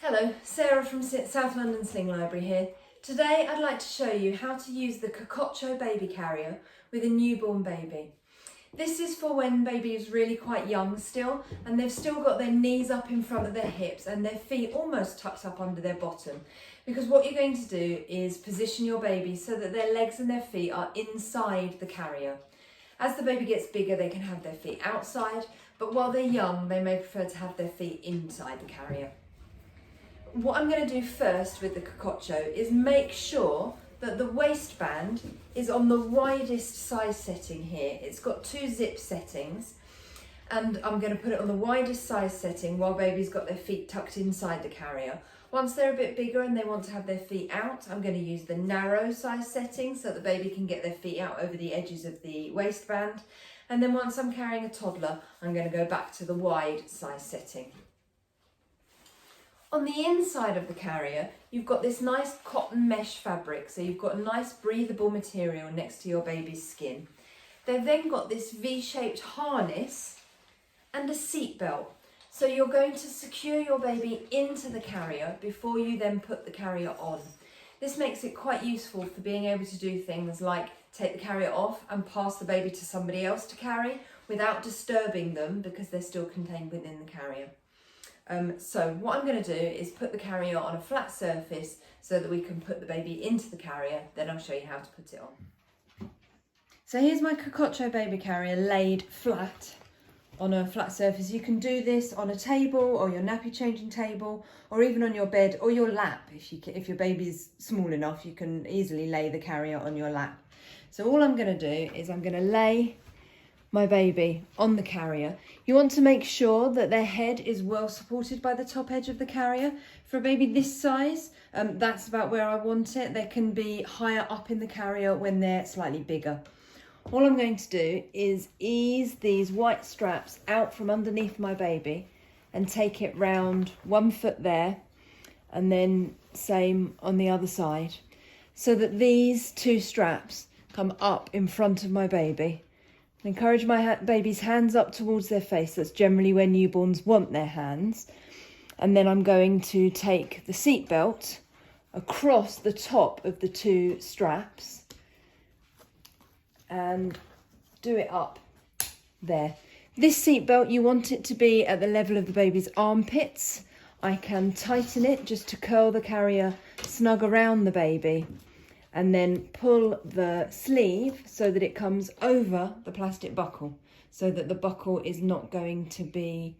Hello, Sarah from South London Sling Library here. Today I'd like to show you how to use the Cococho Baby Carrier with a newborn baby. This is for when baby is really quite young still and they've still got their knees up in front of their hips and their feet almost tucked up under their bottom. Because what you're going to do is position your baby so that their legs and their feet are inside the carrier. As the baby gets bigger, they can have their feet outside, but while they're young, they may prefer to have their feet inside the carrier. What I'm going to do first with the Cococho is make sure that the waistband is on the widest size setting here. It's got 2 zip settings and I'm going to put it on the widest size setting while baby's got their feet tucked inside the carrier. Once they're a bit bigger and they want to have their feet out, I'm going to use the narrow size setting so that baby can get their feet out over the edges of the waistband. And then once I'm carrying a toddler, I'm going to go back to the wide size setting. On the inside of the carrier, you've got this nice cotton mesh fabric, so you've got a nice breathable material next to your baby's skin. They've then got this V-shaped harness and a seat belt. So you're going to secure your baby into the carrier before you then put the carrier on. This makes it quite useful for being able to do things like take the carrier off and pass the baby to somebody else to carry without disturbing them because they're still contained within the carrier. So what I'm going to do is put the carrier on a flat surface so that we can put the baby into the carrier, then I'll show you how to put it on. So here's my Cococho Baby Carrier laid flat on a flat surface. You can do this on a table or your nappy changing table or even on your bed or your lap. If your baby's small enough, you can easily lay the carrier on your lap. So all I'm going to do is I'm going to lay my baby on the carrier. You want to make sure that their head is well supported by the top edge of the carrier. For a baby this size, that's about where I want it. They can be higher up in the carrier when they're slightly bigger. All I'm going to do is ease these white straps out from underneath my baby and take it round 1 foot there and then same on the other side so that these 2 straps come up in front of my baby. Encourage my baby's hands up towards their face. That's generally where newborns want their hands. And then I'm going to take the seat belt across the top of the 2 straps and do it up there. This seat belt, you want it to be at the level of the baby's armpits. I can tighten it just to curl the carrier snug around the baby, and then pull the sleeve so that it comes over the plastic buckle so that the buckle is not going to be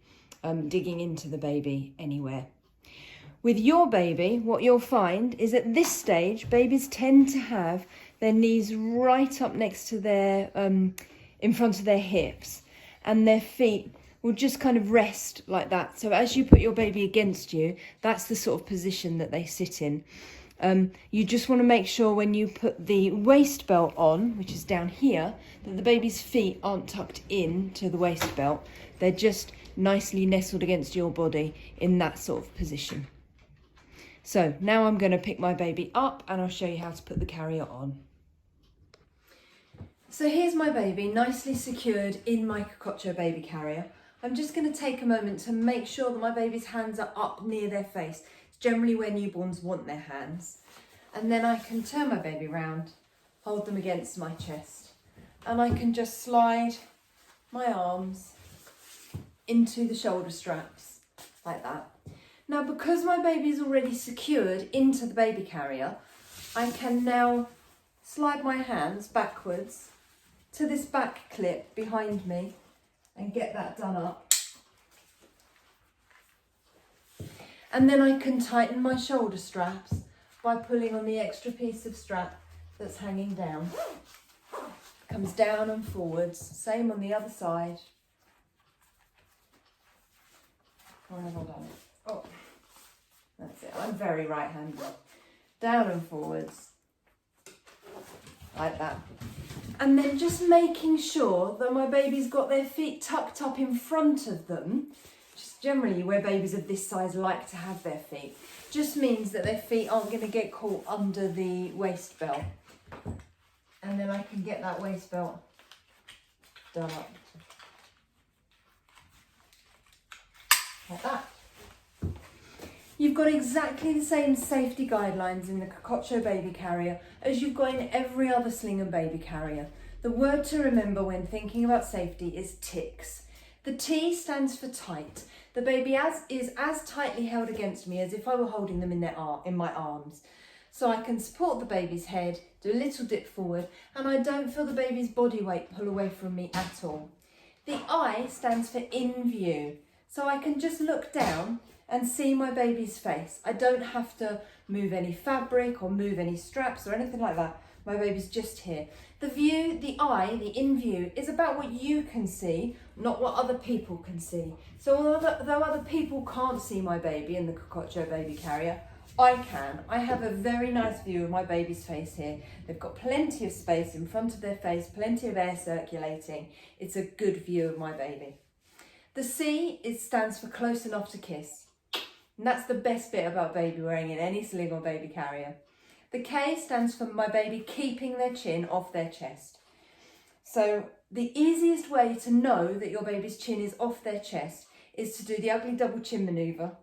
digging into the baby anywhere. With your baby, what you'll find is at this stage, babies tend to have their knees right up next to their, in front of their hips, and their feet will just kind of rest like that. So as you put your baby against you, that's the sort of position that they sit in. You just want to make sure when you put the waist belt on, which is down here, that the baby's feet aren't tucked in to the waist belt. They're just nicely nestled against your body in that sort of position. So now I'm going to pick my baby up and I'll show you how to put the carrier on. So here's my baby nicely secured in my Cococho Baby Carrier. I'm just going to take a moment to make sure that my baby's hands are up near their face. Generally where newborns want their hands. And then I can turn my baby round, hold them against my chest, and I can just slide my arms into the shoulder straps like that. Now, because my baby is already secured into the baby carrier, I can now slide my hands backwards to this back clip behind me and get that done up. And then I can tighten my shoulder straps by pulling on the extra piece of strap that's hanging down. Comes down and forwards, same on the other side. Where have I done it? Oh, that's it. I'm very right-handed. Down and forwards, like that. And then just making sure that my baby's got their feet tucked up in front of them. Generally, where babies of this size like to have their feet, just means that their feet aren't going to get caught under the waist belt. And then I can get that waist belt done up. Like that. You've got exactly the same safety guidelines in the Cococho Baby Carrier as you've got in every other sling and baby carrier. The word to remember when thinking about safety is ticks. The T stands for tight. The baby is as tightly held against me as if I were holding them in my arms. So I can support the baby's head, do a little dip forward, and I don't feel the baby's body weight pull away from me at all. The I stands for in view. So I can just look down and see my baby's face. I don't have to move any fabric or move any straps or anything like that. My baby's just here. The view, the I, the in view, is about what you can see, not what other people can see. So although other people can't see my baby in the Cococho Baby Carrier, I can. I have a very nice view of my baby's face here. They've got plenty of space in front of their face, plenty of air circulating. It's a good view of my baby. The C stands for close enough to kiss. And that's the best bit about baby wearing in any sling or baby carrier. The K stands for my baby keeping their chin off their chest. So the easiest way to know that your baby's chin is off their chest is to do the ugly double chin manoeuvre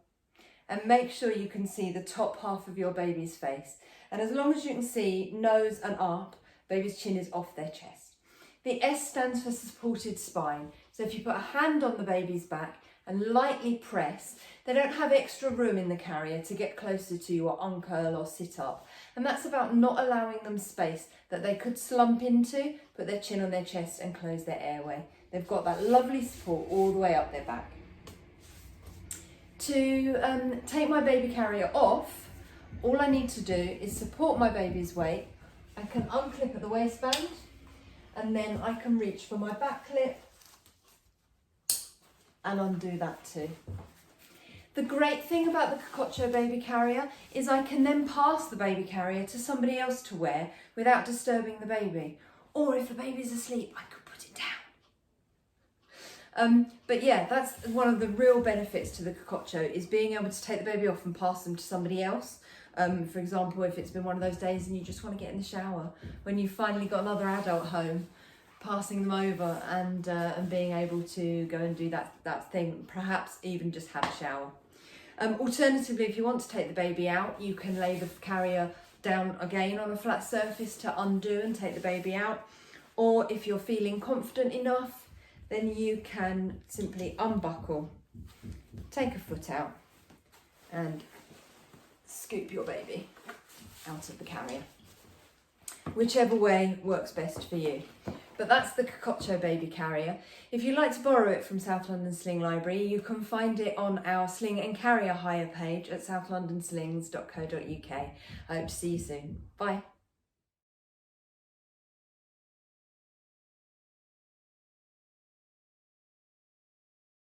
and make sure you can see the top half of your baby's face. And as long as you can see nose and up, baby's chin is off their chest. The S stands for supported spine. So if you put a hand on the baby's back and lightly press, they don't have extra room in the carrier to get closer to you or uncurl or sit up. And that's about not allowing them space that they could slump into, put their chin on their chest and close their airway. They've got that lovely support all the way up their back. To take my baby carrier off, all I need to do is support my baby's weight. I can unclip at the waistband and then I can reach for my back clip and undo that too. The great thing about the Cococho Baby Carrier is I can then pass the baby carrier to somebody else to wear without disturbing the baby. Or if the baby's asleep, I could put it down. But yeah, that's one of the real benefits to the Cococho, is being able to take the baby off and pass them to somebody else. For example, if it's been one of those days and you just want to get in the shower, when you've finally got another adult home, passing them over and being able to go and do that thing, perhaps even just have a shower. Alternatively, if you want to take the baby out, you can lay the carrier down again on a flat surface to undo and take the baby out. Or if you're feeling confident enough, then you can simply unbuckle, take a foot out and scoop your baby out of the carrier. Whichever way works best for you. But that's the Cococho Baby Carrier. If you'd like to borrow it from South London Sling Library, you can find it on our Sling and Carrier hire page at southlondonslings.co.uk. I hope to see you soon. Bye.